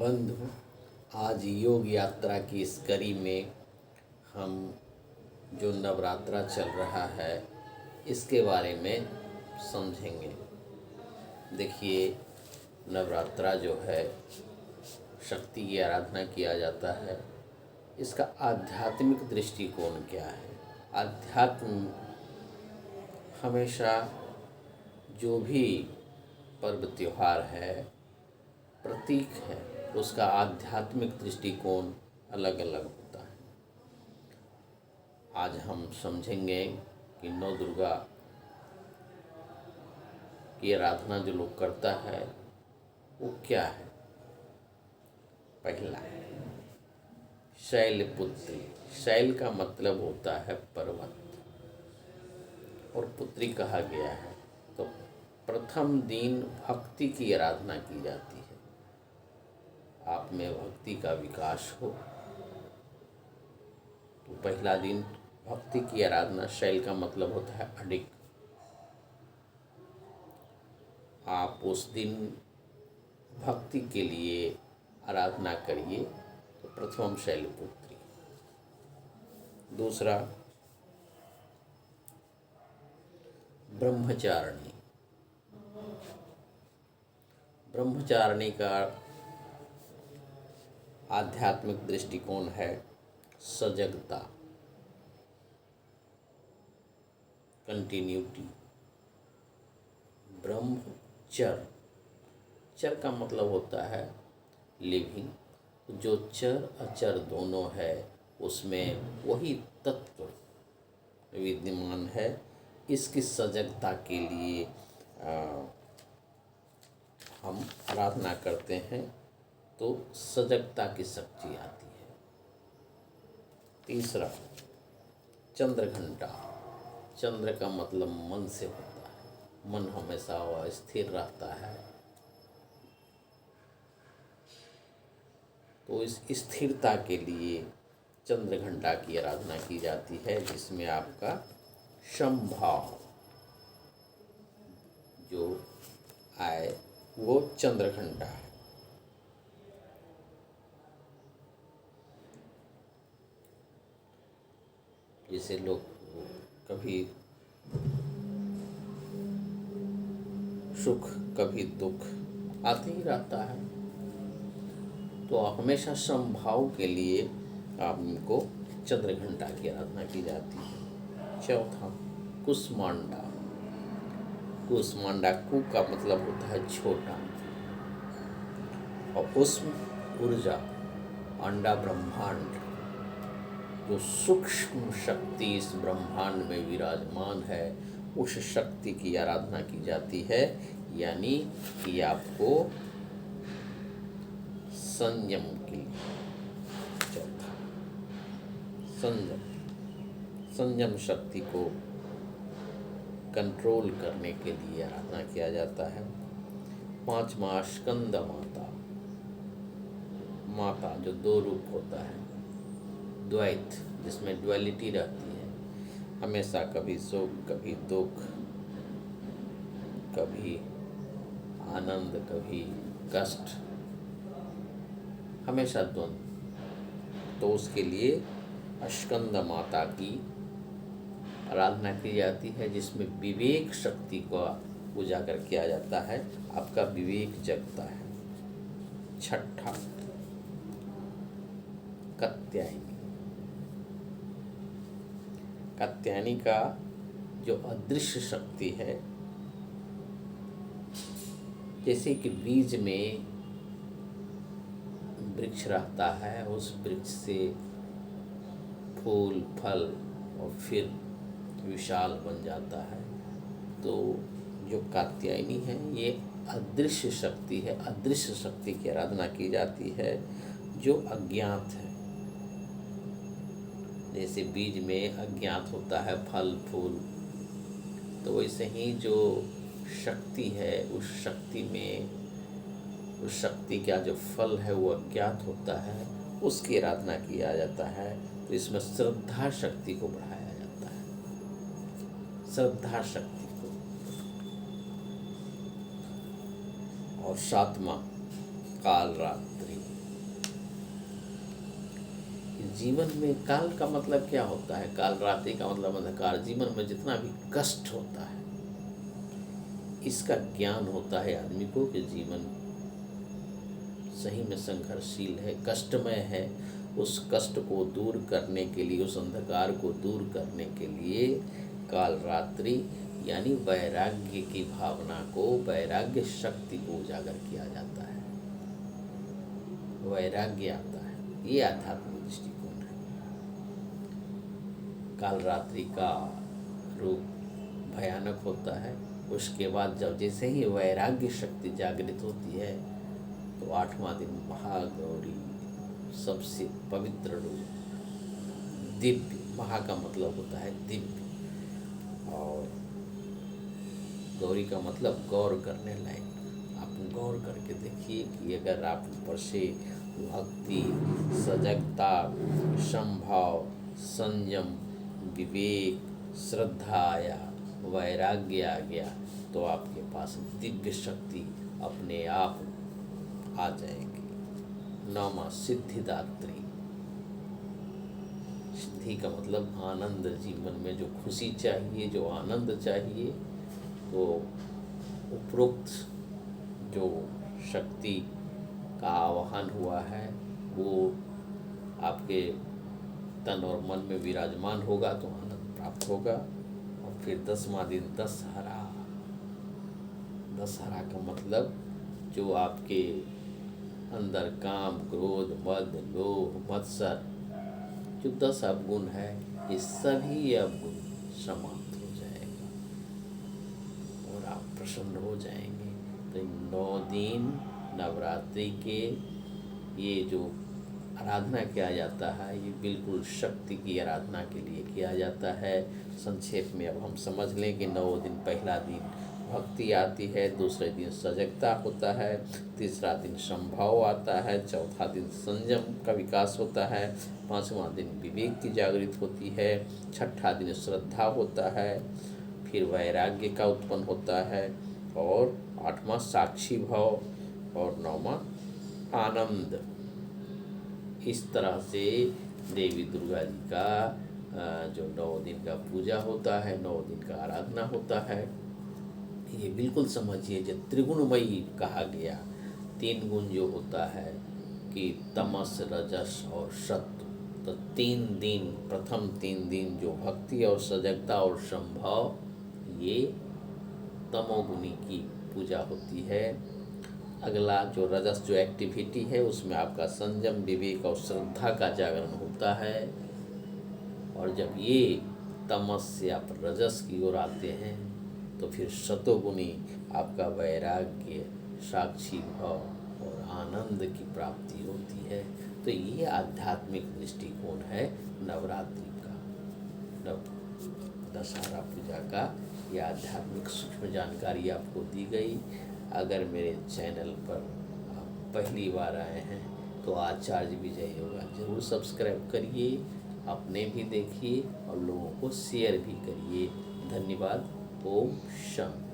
बंधु, आज योग यात्रा की इस कड़ी में हम जो नवरात्रा चल रहा है इसके बारे में समझेंगे। देखिए, नवरात्रा जो है शक्ति की आराधना किया जाता है। इसका आध्यात्मिक दृष्टिकोण क्या है? आध्यात्म हमेशा जो भी पर्व त्योहार है, प्रतीक है, उसका आध्यात्मिक दृष्टिकोण अलग अलग होता है। आज हम समझेंगे कि नौ दुर्गा की आराधना जो लोग करता है वो क्या है। पहला, शैलपुत्री। शैल का मतलब होता है पर्वत और पुत्री कहा गया है। तो प्रथम दिन भक्ति की आराधना की जाती है। आप में भक्ति का विकास हो तो पहला दिन भक्ति की आराधना। शैल का मतलब होता है अधिक। आप उस दिन भक्ति के लिए आराधना करिए तो प्रथम शैलपुत्री। दूसरा, ब्रह्मचारिणी। ब्रह्मचारिणी का आध्यात्मिक दृष्टिकोण है सजगता, कंटिन्यूटी। ब्रह्मचर, चर का मतलब होता है लिविंग। जो चर अचर दोनों है उसमें वही तत्व विद्यमान है। इसकी सजगता के लिए हम आराधना करते हैं तो सजगता की शक्ति आती है। तीसरा, चंद्रघंटा। चंद्र का मतलब मन से होता है। मन हमेशा स्थिर रहता है, तो इस स्थिरता के लिए चंद्रघंटा की आराधना की जाती है, जिसमें आपका समभाव जो आए वो चंद्रघंटा है। जैसे लोग कभी सुख कभी दुख आते ही रहता है, तो हमेशा समभाव के लिए आपको चंद्रघंटा की आराधना की जाती है। चौथा, कुष्मांडा। कुष्मांडा, कु का मतलब होता है छोटा और उष्म ऊर्जा, अंडा ब्रह्मांड। जो सूक्ष्म शक्ति इस ब्रह्मांड में विराजमान है उस शक्ति की आराधना की जाती है। यानी कि आपको संयम की, चौथा संयम शक्ति को कंट्रोल करने के लिए आराधना किया जाता है। पांचवा, स्कंद माता। माता जो दो रूप होता है, द्वैत, जिसमें ड्युअलिटी रहती है। हमेशा कभी सुख कभी दुख, कभी आनंद कभी कष्ट, हमेशा द्वंद्व। तो उसके लिए स्कंद माता की आराधना की जाती है, जिसमें विवेक शक्ति को उजागर किया जाता है। आपका विवेक जगता है। छठा, कात्यायनी। कात्यायनी का जो अदृश्य शक्ति है, जैसे कि बीज में वृक्ष रहता है, उस वृक्ष से फूल फल और फिर विशाल बन जाता है। तो जो कात्यायनी है ये अदृश्य शक्ति है। अदृश्य शक्ति की आराधना की जाती है जो अज्ञात है। जैसे बीज में अज्ञात होता है फल फूल, तो वैसे ही जो शक्ति है उस शक्ति में, उस शक्ति का जो फल है वो अज्ञात होता है, उसकी आराधना किया जाता है। तो इसमें श्रद्धा शक्ति को बढ़ाया जाता है, श्रद्धा शक्ति को। और सातवां, काल रात्रि। जीवन में काल का मतलब क्या होता है? काल रात्रि का मतलब अंधकार। जीवन में जितना भी कष्ट होता है, इसका ज्ञान होता है आदमी को कि जीवन सही में संघर्षशील है, कष्टमय है। उस कष्ट को दूर करने के लिए, उस अंधकार को दूर करने के लिए काल रात्रि यानी वैराग्य की भावना को, वैराग्य शक्ति को उजागर किया जाता है। वैराग्य आता है, ये आध्यात्मिक दृष्टिकोण है। काल रात्रि का रूप भयानक होता है। उसके बाद जब जैसे ही वैराग्य शक्ति जागृत होती है तो 8वां दिन महागौरी, सबसे पवित्र रूप, दिव्य। महा का मतलब होता है दिव्य, और गौरी का मतलब गौर करने लायक। आप गौर करके देखिए कि अगर आप ऊपर से भक्ति, सजगता, संभाव, संयम, विवेक, श्रद्धा या वैराग्य आ गया तो आपके पास दिव्य शक्ति अपने आप आ जाएगी। 9वां सिद्धिदात्री। सिद्धि का मतलब आनंद। जीवन में जो खुशी चाहिए, जो आनंद चाहिए, तो उपरोक्त जो शक्ति का आवाहन हुआ है वो आपके तन और मन में विराजमान होगा तो आनंद प्राप्त होगा। और फिर 10वां दिन दशहरा। दशहरा का मतलब जो आपके अंदर काम, क्रोध, मद, लोभ, मत्सर, जो 10 अवगुण है, ये सभी अवगुण समाप्त हो जाएगा और आप प्रसन्न हो जाएंगे। तो 9 दिन नवरात्रि के ये जो आराधना किया जाता है, ये बिल्कुल शक्ति की आराधना के लिए किया जाता है। संक्षेप में अब हम समझ लें कि 9 दिन, पहला दिन भक्ति आती है, दूसरे दिन सजगता होता है, तीसरा दिन संभाव आता है, चौथा दिन संयम का विकास होता है, 5वां दिन विवेक की जागृत होती है, 6ठा दिन श्रद्धा होता है, फिर वैराग्य का उत्पन्न होता है, और 8वां साक्षी भाव, और 9वां आनंद। इस तरह से देवी दुर्गा जी का जो 9 दिन का पूजा होता है, 9 दिन का आराधना होता है, ये बिल्कुल समझिए जो त्रिगुणमयी कहा गया। 3 गुण जो होता है कि तमस, रजस और सत्व, तो 3 दिन, प्रथम 3 दिन जो भक्ति और सजगता और संभाव, ये तमोगुणी की पूजा होती है। अगला जो रजस, जो एक्टिविटी है, उसमें आपका संयम, विवेक और श्रद्धा का जागरण होता है। और जब ये तमस से आप रजस की ओर आते हैं तो फिर सतोगुणी आपका वैराग्य, साक्षी भाव और आनंद की प्राप्ति होती है। तो ये आध्यात्मिक दृष्टिकोण है नवरात्रि का, दशहरा पूजा का। यह आध्यात्मिक सूक्ष्म जानकारी आपको दी गई। अगर मेरे चैनल पर आप पहली बार आए हैं तो आचार्य विजय योगा जरूर सब्सक्राइब करिए, अपने भी देखिए और लोगों को शेयर भी करिए। धन्यवाद। ओम शांति।